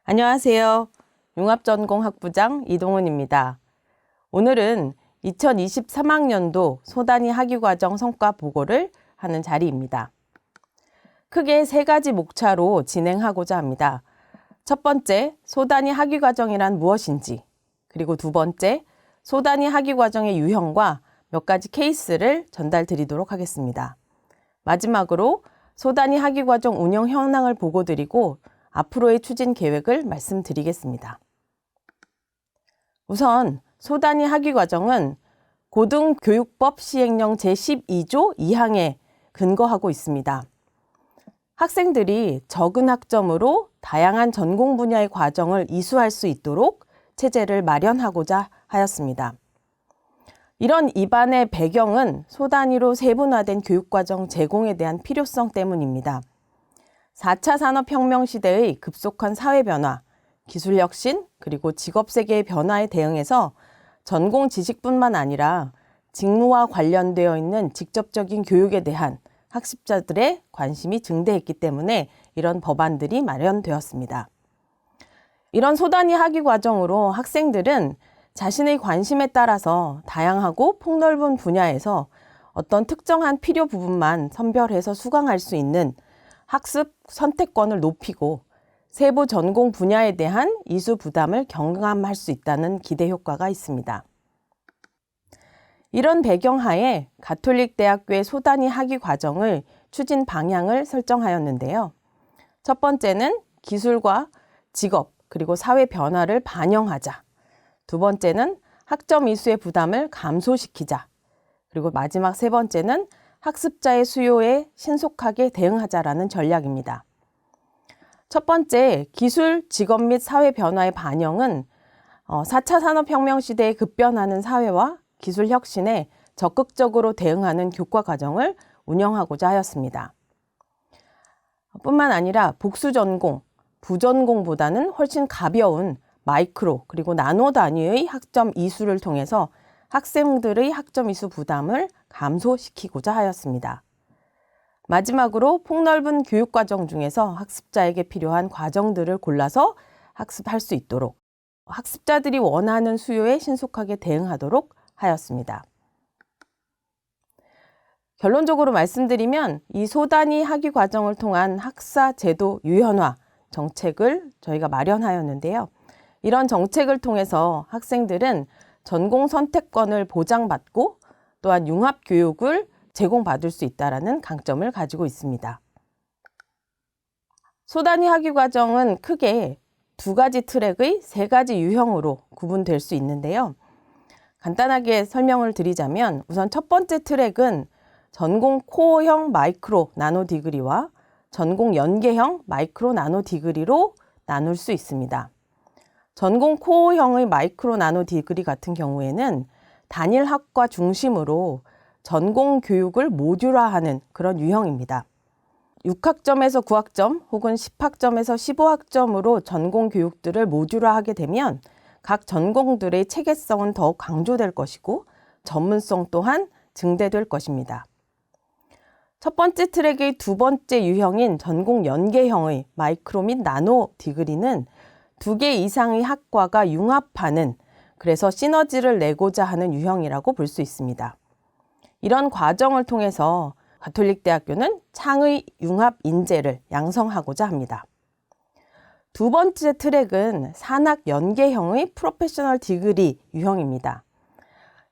안녕하세요. 융합전공학부장 이동훈입니다. 오늘은 2023학년도 소단위 학위과정 성과 보고를 하는 자리입니다. 크게 세 가지 목차로 진행하고자 합니다. 첫 번째, 소단위 학위과정이란 무엇인지, 그리고 두 번째, 소단위 학위과정의 유형과 몇 가지 케이스를 전달 드리도록 하겠습니다. 마지막으로 소단위 학위과정 운영 현황을 보고 드리고 앞으로의 추진 계획을 말씀드리겠습니다. 우선 소단위 학위과정은 고등교육법 시행령 제12조 2항에 근거하고 있습니다. 학생들이 적은 학점으로 다양한 전공 분야의 과정을 이수할 수 있도록 체제를 마련하고자 하였습니다. 이런 입안의 배경은 소단위로 세분화된 교육과정 제공에 대한 필요성 때문입니다. 4차 산업혁명 시대의 급속한 사회변화, 기술혁신, 그리고 직업세계의 변화에 대응해서 전공 지식뿐만 아니라 직무와 관련되어 있는 직접적인 교육에 대한 학습자들의 관심이 증대했기 때문에 이런 법안들이 마련되었습니다. 이런 소단위 학위 과정으로 학생들은 자신의 관심에 따라서 다양하고 폭넓은 분야에서 어떤 특정한 필요 부분만 선별해서 수강할 수 있는 학습 선택권을 높이고 세부 전공 분야에 대한 이수 부담을 경감할 수 있다는 기대 효과가 있습니다. 이런 배경하에 가톨릭대학교의 소단위 학위 과정을 추진 방향을 설정하였는데요. 첫 번째는 기술과 직업 그리고 사회 변화를 반영하자. 두 번째는 학점 이수의 부담을 감소시키자. 그리고 마지막 세 번째는 학습자의 수요에 신속하게 대응하자라는 전략입니다. 첫 번째, 기술, 직업 및 사회 변화의 반영은 4차 산업혁명 시대에 급변하는 사회와 기술 혁신에 적극적으로 대응하는 교과 과정을 운영하고자 하였습니다. 뿐만 아니라 복수 전공, 부전공보다는 훨씬 가벼운 마이크로 그리고 나노 단위의 학점 이수를 통해서 학생들의 학점 이수 부담을 감소시키고자 하였습니다. 마지막으로 폭넓은 교육과정 중에서 학습자에게 필요한 과정들을 골라서 학습할 수 있도록 학습자들이 원하는 수요에 신속하게 대응하도록 하였습니다. 결론적으로 말씀드리면 이 소단위 학위 과정을 통한 학사 제도 유연화 정책을 저희가 마련하였는데요. 이런 정책을 통해서 학생들은 전공 선택권을 보장받고 또한 융합 교육을 제공받을 수 있다는 강점을 가지고 있습니다. 소단위 학위 과정은 크게 두 가지 트랙의 세 가지 유형으로 구분될 수 있는데요. 간단하게 설명을 드리자면 우선 첫 번째 트랙은 전공 코어형 마이크로 나노 디그리와 전공 연계형 마이크로 나노 디그리로 나눌 수 있습니다. 전공 코어형의 마이크로 나노 디그리 같은 경우에는 단일 학과 중심으로 전공 교육을 모듈화하는 그런 유형입니다. 6학점에서 9학점 혹은 10학점에서 15학점으로 전공 교육들을 모듈화하게 되면 각 전공들의 체계성은 더욱 강조될 것이고 전문성 또한 증대될 것입니다. 첫 번째 트랙의 두 번째 유형인 전공 연계형의 마이크로 및 나노 디그리는 2개 이상의 학과가 융합하는 그래서 시너지를 내고자 하는 유형이라고 볼 수 있습니다. 이런 과정을 통해서 가톨릭대학교는 창의 융합 인재를 양성하고자 합니다. 두 번째 트랙은 산학 연계형의 프로페셔널 디그리 유형입니다.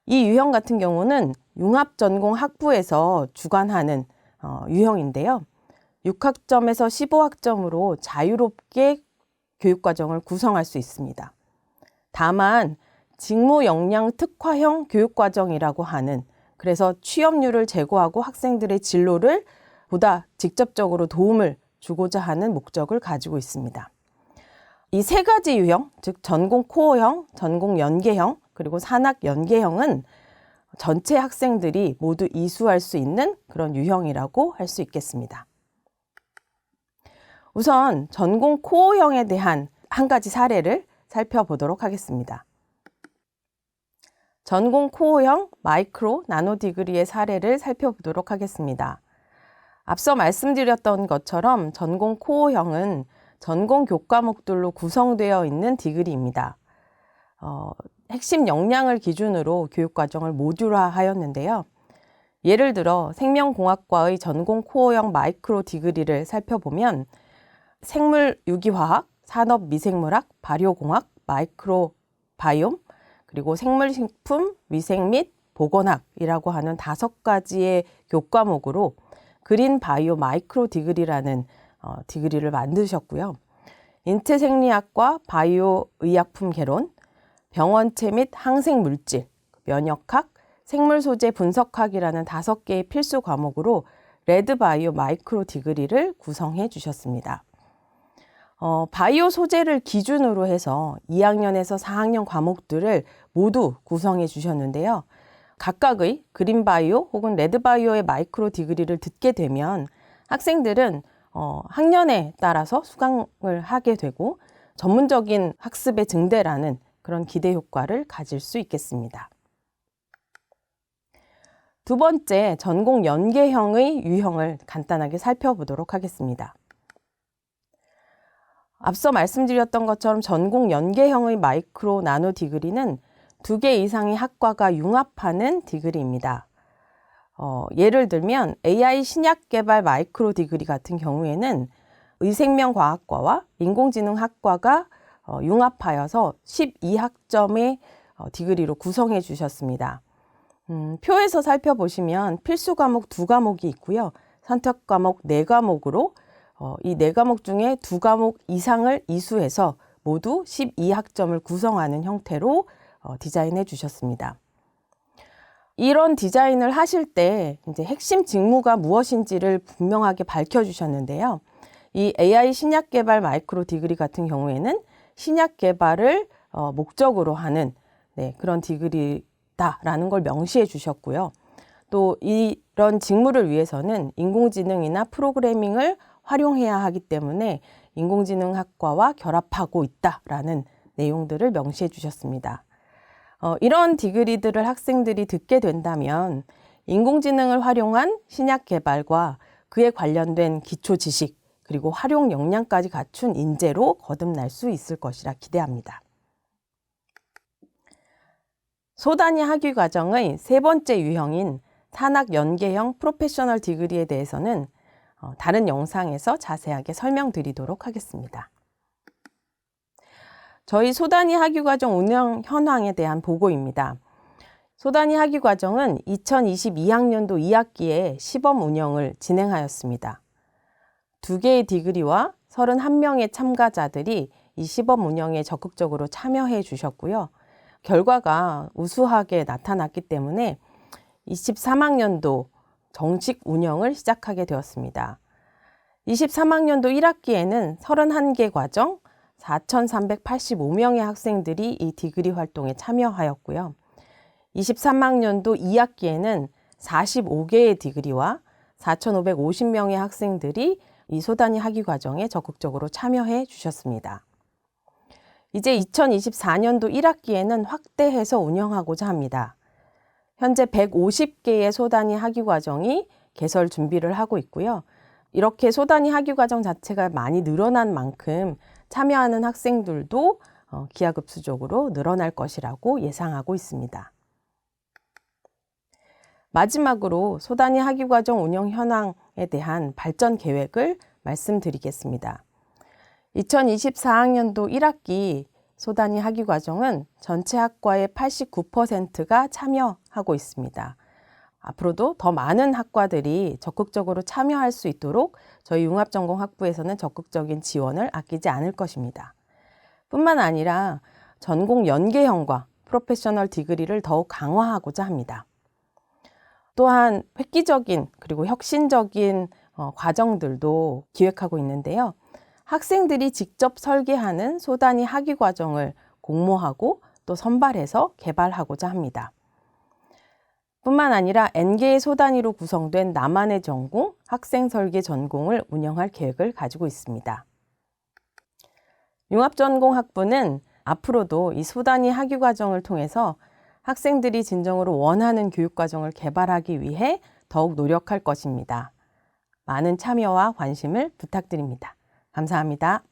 이 유형 같은 경우는 융합 전공 학부에서 주관하는 유형인데요. 6학점에서 15학점으로 자유롭게 교육과정을 구성할 수 있습니다. 다만 직무 역량 특화형 교육과정이라고 하는 그래서 취업률을 제고하고 학생들의 진로를 보다 직접적으로 도움을 주고자 하는 목적을 가지고 있습니다. 이 세 가지 유형, 즉 전공 코어형, 전공 연계형, 그리고 산학 연계형은 전체 학생들이 모두 이수할 수 있는 그런 유형이라고 할 수 있겠습니다. 우선 전공 코어형에 대한 한 가지 사례를 살펴보도록 하겠습니다. 전공 코어형 마이크로 나노 디그리의 사례를 살펴보도록 하겠습니다. 앞서 말씀드렸던 것처럼 전공 코어형은 전공 교과목들로 구성되어 있는 디그리입니다. 핵심 역량을 기준으로 교육과정을 모듈화하였는데요. 예를 들어 생명공학과의 전공 코어형 마이크로 디그리를 살펴보면 생물 유기화학, 산업미생물학, 발효공학, 마이크로 바이옴, 그리고 생물식품, 위생 및 보건학이라고 하는 5가지의 교과목으로 그린 바이오 마이크로 디그리라는 디그리를 만드셨고요. 인체생리학과 바이오 의약품 개론, 병원체 및 항생물질, 면역학, 생물소재 분석학이라는 5개의 필수 과목으로 레드 바이오 마이크로 디그리를 구성해 주셨습니다. 바이오 소재를 기준으로 해서 2학년에서 4학년 과목들을 모두 구성해 주셨는데요. 각각의 그린 바이오 혹은 레드 바이오의 마이크로 디그리를 듣게 되면 학생들은 학년에 따라서 수강을 하게 되고 전문적인 학습의 증대라는 그런 기대 효과를 가질 수 있겠습니다. 두 번째, 전공 연계형의 유형을 간단하게 살펴보도록 하겠습니다. 앞서 말씀드렸던 것처럼 전공 연계형의 마이크로 나노 디그리는 2개 이상의 학과가 융합하는 디그리입니다. 예를 들면 AI 신약 개발 마이크로 디그리 같은 경우에는 의생명과학과와 인공지능학과가 융합하여서 12학점의 디그리로 구성해 주셨습니다. 표에서 살펴보시면 필수 과목 2과목이 있고요. 선택 과목 4과목으로 이 4과목 중에 2과목 이상을 이수해서 모두 12학점을 구성하는 형태로 디자인해 주셨습니다. 이런 디자인을 하실 때 이제 핵심 직무가 무엇인지를 분명하게 밝혀 주셨는데요. 이 AI 신약 개발 마이크로 디그리 같은 경우에는 신약 개발을 목적으로 하는 그런 디그리다라는 걸 명시해 주셨고요. 또 이런 직무를 위해서는 인공지능이나 프로그래밍을 활용해야 하기 때문에 인공지능학과와 결합하고 있다라는 내용들을 명시해 주셨습니다. 이런 디그리들을 학생들이 듣게 된다면 인공지능을 활용한 신약 개발과 그에 관련된 기초 지식 그리고 활용 역량까지 갖춘 인재로 거듭날 수 있을 것이라 기대합니다. 소단위 학위 과정의 3번째 유형인 산학 연계형 프로페셔널 디그리에 대해서는 다른 영상에서 자세하게 설명드리도록 하겠습니다. 저희 소단위 학위과정 운영 현황에 대한 보고입니다. 소단위 학위과정은 2022학년도 2학기에 시범 운영을 진행하였습니다. 2개의 디그리와 31명의 참가자들이 이 시범 운영에 적극적으로 참여해 주셨고요. 결과가 우수하게 나타났기 때문에 23학년도 정식 운영을 시작하게 되었습니다. 23학년도 1학기에는 31개 과정 4,385명의 학생들이 이 디그리 활동에 참여하였고요. 23학년도 2학기에는 45개의 디그리와 4,550명의 학생들이 이 소단위 학위 과정에 적극적으로 참여해 주셨습니다. 이제 2024년도 1학기에는 확대해서 운영하고자 합니다. 현재 150개의 소단위 학위 과정이 개설 준비를 하고 있고요. 이렇게 소단위 학위 과정 자체가 많이 늘어난 만큼 참여하는 학생들도 기하급수적으로 늘어날 것이라고 예상하고 있습니다. 마지막으로 소단위 학위 과정 운영 현황에 대한 발전 계획을 말씀드리겠습니다. 2024학년도 1학기 소단위 학위 과정은 전체 학과의 89%가 참여하고 있습니다. 앞으로도 더 많은 학과들이 적극적으로 참여할 수 있도록 저희 융합전공학부에서는 적극적인 지원을 아끼지 않을 것입니다. 뿐만 아니라 전공 연계형과 프로페셔널 디그리를 더욱 강화하고자 합니다. 또한 획기적인 그리고 혁신적인 과정들도 기획하고 있는데요. 학생들이 직접 설계하는 소단위 학위 과정을 공모하고 또 선발해서 개발하고자 합니다. 뿐만 아니라 N개의 소단위로 구성된 나만의 전공, 학생 설계 전공을 운영할 계획을 가지고 있습니다. 융합전공학부는 앞으로도 이 소단위 학위 과정을 통해서 학생들이 진정으로 원하는 교육과정을 개발하기 위해 더욱 노력할 것입니다. 많은 참여와 관심을 부탁드립니다. 감사합니다.